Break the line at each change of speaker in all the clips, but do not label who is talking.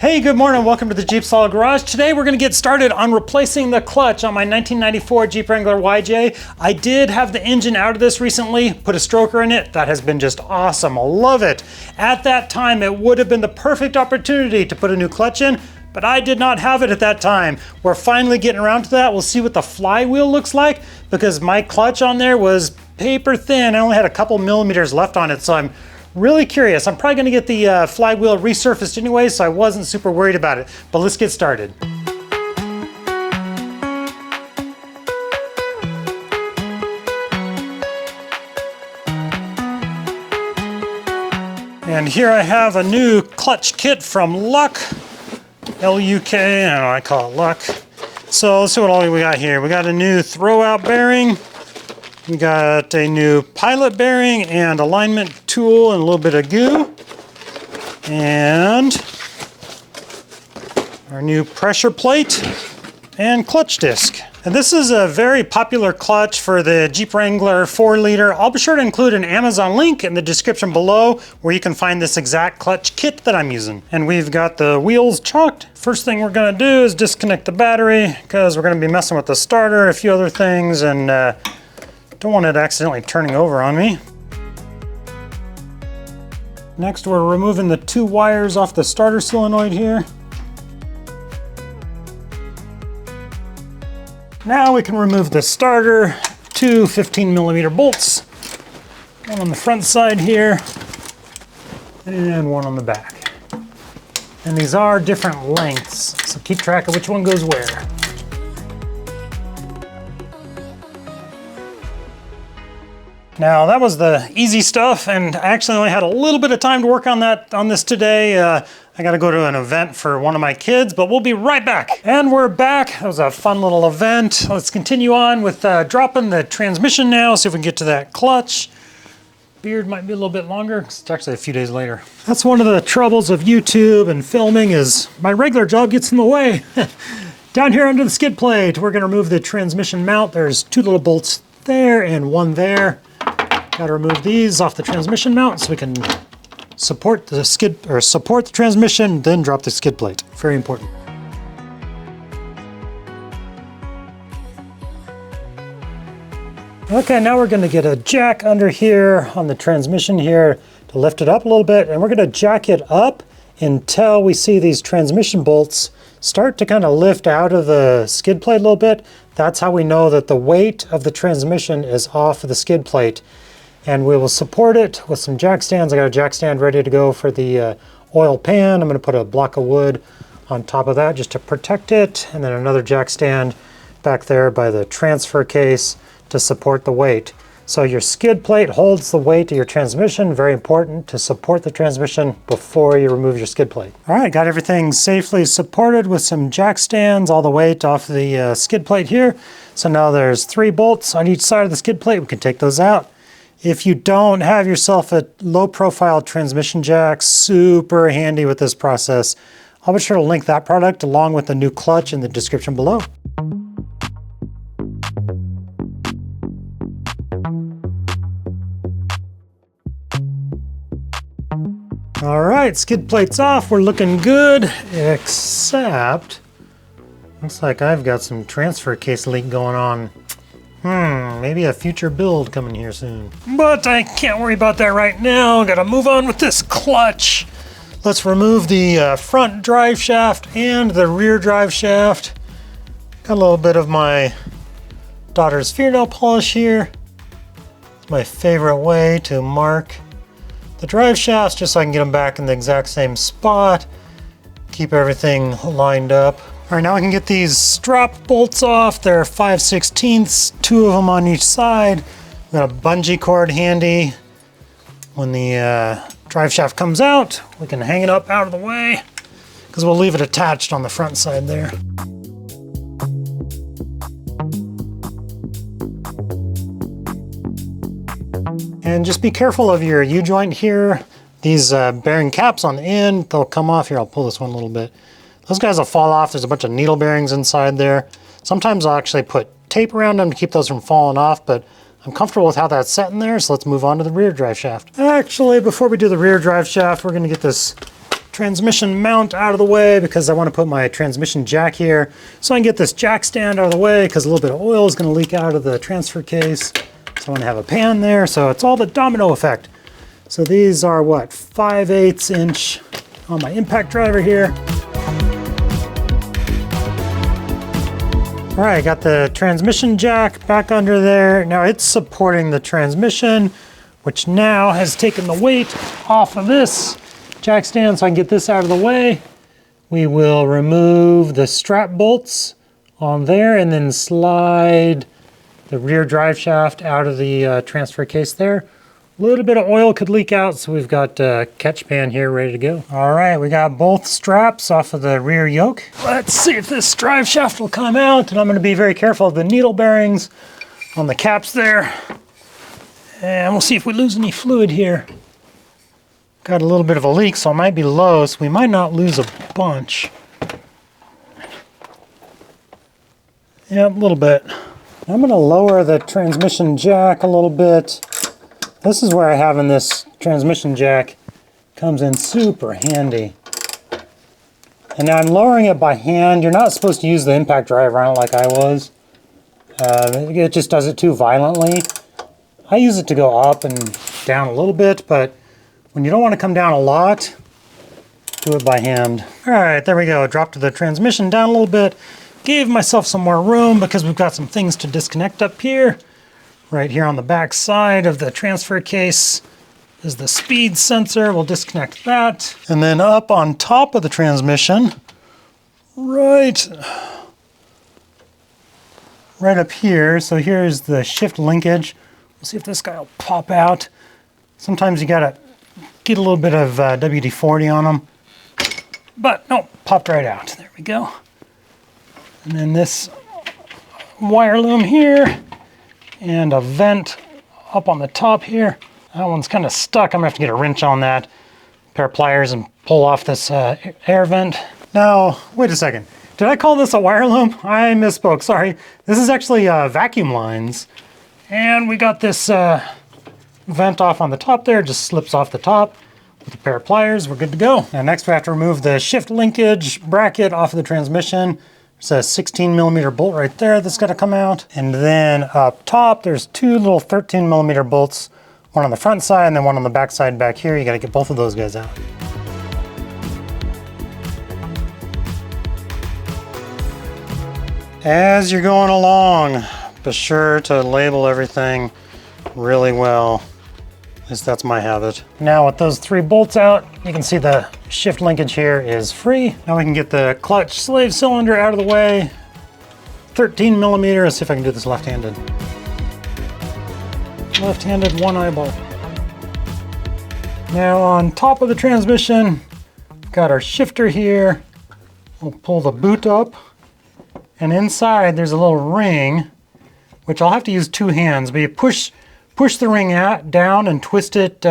Hey, good morning. Welcome to the JeepSolid Garage. Today we're going to get started on replacing the clutch on my 1994 Jeep Wrangler YJ. I did have the engine out of this recently, put a stroker in it. That has been just awesome. I love it. At that time, it would have been the perfect opportunity to put a new clutch in, but I did not have it at that time. We're finally getting around to that. We'll see what the flywheel looks like because my clutch on there was paper thin. I only had a couple millimeters left on it, so I'm really curious. I'm probably gonna get the flywheel resurfaced anyway, so I wasn't super worried about it. But let's get started. And here I have a new clutch kit from Luck. L-U-K, I don't know, I call it Luck. So let's see what all we got here. We got a new throwout bearing. We got a new pilot bearing and alignment tool and a little bit of goo. And our new pressure plate and clutch disc. And this is a very popular clutch for the Jeep Wrangler 4-liter. I'll be sure to include an Amazon link in the description below where you can find this exact clutch kit that I'm using. And we've got the wheels chalked. First thing we're gonna do is disconnect the battery because we're gonna be messing with the starter, a few other things, and don't want it accidentally turning over on me. Next, we're removing the 2 wires off the starter solenoid here. Now we can remove the starter, 2 15mm bolts, one on the front side here, and one on the back. And these are different lengths, so keep track of which one goes where. Now that was the easy stuff, and I actually only had a little bit of time to work on this today. I gotta go to an event for one of my kids, but we'll be right back. And we're back. It was a fun little event. Let's continue on with dropping the transmission now, see if we can get to that clutch. Beard might be a little bit longer, 'cause it's actually a few days later. That's one of the troubles of YouTube and filming is my regular job gets in the way. Down here under the skid plate, we're gonna remove the transmission mount. There's 2 little bolts there and 1 there. Got to remove these off the transmission mount so we can support the support the transmission, then drop the skid plate. Very important. Okay, now we're going to get a jack under here on the transmission here to lift it up a little bit, and we're going to jack it up until we see these transmission bolts start to kind of lift out of the skid plate a little bit. That's how we know that the weight of the transmission is off of the skid plate. And we will support it with some jack stands. I got a jack stand ready to go for the oil pan. I'm going to put a block of wood on top of that just to protect it. And then another jack stand back there by the transfer case to support the weight. So your skid plate holds the weight of your transmission. Very important to support the transmission before you remove your skid plate. All right, got everything safely supported with some jack stands, all the weight off the skid plate here. So now there's 3 bolts on each side of the skid plate. We can take those out. If you don't have yourself a low-profile transmission jack, super handy with this process. I'll be sure to link that product along with the new clutch in the description below. All right, skid plate's off. We're looking good, except looks like I've got some transfer case leak going on. Maybe a future build coming here soon. But I can't worry about that right now. Gotta move on with this clutch. Let's remove the front drive shaft and the rear drive shaft. Got a little bit of my daughter's fingernail polish here. It's my favorite way to mark the drive shafts just so I can get them back in the exact same spot. Keep everything lined up. All right, now I can get these strap bolts off. They're 5/16, 2 of them on each side. Got a bungee cord handy. When the drive shaft comes out, we can hang it up out of the way because we'll leave it attached on the front side there. And just be careful of your U-joint here. These bearing caps on the end, they'll come off here. I'll pull this one a little bit. Those guys will fall off. There's a bunch of needle bearings inside there. Sometimes I'll actually put tape around them to keep those from falling off, but I'm comfortable with how that's set in there, so let's move on to the rear drive shaft. Actually, before we do the rear drive shaft, we're gonna get this transmission mount out of the way because I want to put my transmission jack here. So I can get this jack stand out of the way because a little bit of oil is going to leak out of the transfer case. So I want to have a pan there. So it's all the domino effect. So these are what, 5/8 inch on my impact driver here. All right, got the transmission jack back under there. Now it's supporting the transmission, which now has taken the weight off of this jack stand, so I can get this out of the way. We will remove the strap bolts on there and then slide the rear drive shaft out of the transfer case there. A little bit of oil could leak out, so we've got a catch pan here ready to go. All right, we got both straps off of the rear yoke. Let's see if this drive shaft will come out, and I'm going to be very careful of the needle bearings on the caps there. And we'll see if we lose any fluid here. Got a little bit of a leak, so it might be low, so we might not lose a bunch. Yeah, a little bit. I'm going to lower the transmission jack a little bit. This is where having this transmission jack comes in super handy. And now I'm lowering it by hand. You're not supposed to use the impact driver on it like I was. It just does it too violently. I use it to go up and down a little bit, but when you don't want to come down a lot, do it by hand. All right, there we go. Dropped the transmission down a little bit. Gave myself some more room because we've got some things to disconnect up here. Right here on the back side of the transfer case is the speed sensor. We'll disconnect that. And then up on top of the transmission, right up here. So here's the shift linkage. We'll see if this guy will pop out. Sometimes you gotta get a little bit of WD-40 on them. But no, popped right out. There we go. And then this wire loom here and a vent up on the top here. That one's kind of stuck. I'm gonna have to get a wrench on that, pair of pliers, and pull off this air vent. Now, wait a second. Did I call this a wire loom? I misspoke, sorry. This is actually vacuum lines. And we got this vent off on the top there, just slips off the top. With a pair of pliers, we're good to go. Now next we have to remove the shift linkage bracket off of the transmission. There's a 16mm bolt right there that's got to come out. And then up top, there's two little 13mm bolts, one on the front side and then one on the back side back here. You got to get both of those guys out. As you're going along, be sure to label everything really well. At least that's my habit. Now with those three bolts out, you can see the shift linkage here is free. Now we can get the clutch slave cylinder out of the way. 13mm, let's see if I can do this left-handed. Left-handed, one eyeball. Now on top of the transmission, got our shifter here. We'll pull the boot up. And inside there's a little ring, which I'll have to use two hands, but you push the ring down and twist it,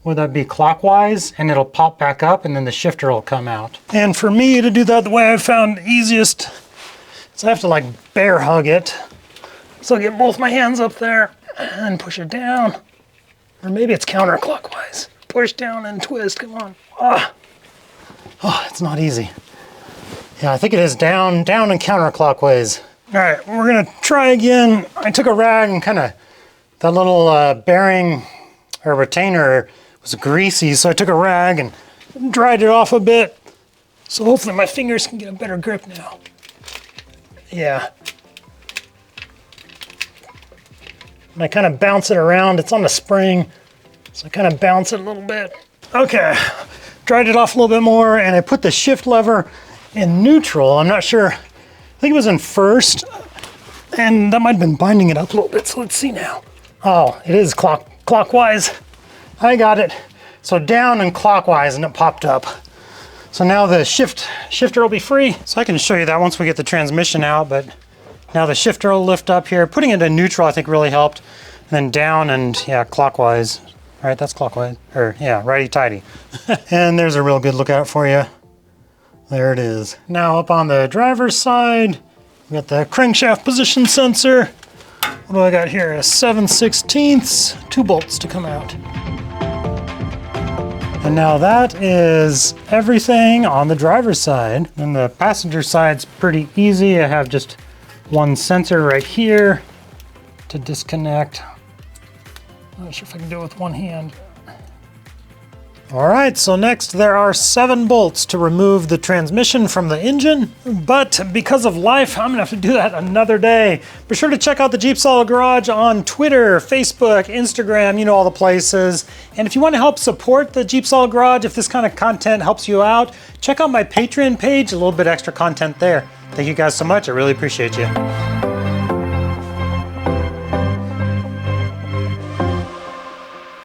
would that be clockwise, and it'll pop back up and then the shifter will come out. And for me to do that the way I've found easiest, is I have to like bear hug it. So I'll get both my hands up there and push it down. Or maybe it's counterclockwise. Push down and twist, come on. Oh, it's not easy. Yeah, I think it is down and counterclockwise. All right, we're gonna try again. I took a rag and kind of, that little bearing or retainer was greasy, so I took a rag and dried it off a bit. So hopefully my fingers can get a better grip now. Yeah. And I kind of bounce it around. It's on a spring, so I kind of bounce it a little bit. Okay, dried it off a little bit more, and I put the shift lever in neutral. I'm not sure, I think it was in first, and that might have been binding it up a little bit, so let's see now. Oh, it is clockwise. I got it. So down and clockwise, and it popped up. So now the shifter will be free. So I can show you that once we get the transmission out, but now the shifter will lift up here. Putting it in neutral, I think, really helped. And then down and, yeah, clockwise. All right, that's clockwise. Or, yeah, righty-tighty. And there's a real good lookout for you. There it is. Now up on the driver's side, we got the crankshaft position sensor. What do I got here? A 7/16, 2 bolts to come out. And now that is everything on the driver's side. And the passenger side's pretty easy. I have just one sensor right here to disconnect. I'm not sure if I can do it with one hand. All right, so next there are 7 bolts to remove the transmission from the engine, but because of life, I'm gonna have to do that another day. Be sure to check out the JeepSolid Garage on Twitter, Facebook, Instagram, you know, all the places. And if you wanna help support the JeepSolid Garage, if this kind of content helps you out, check out my Patreon page, a little bit extra content there. Thank you guys so much, I really appreciate you.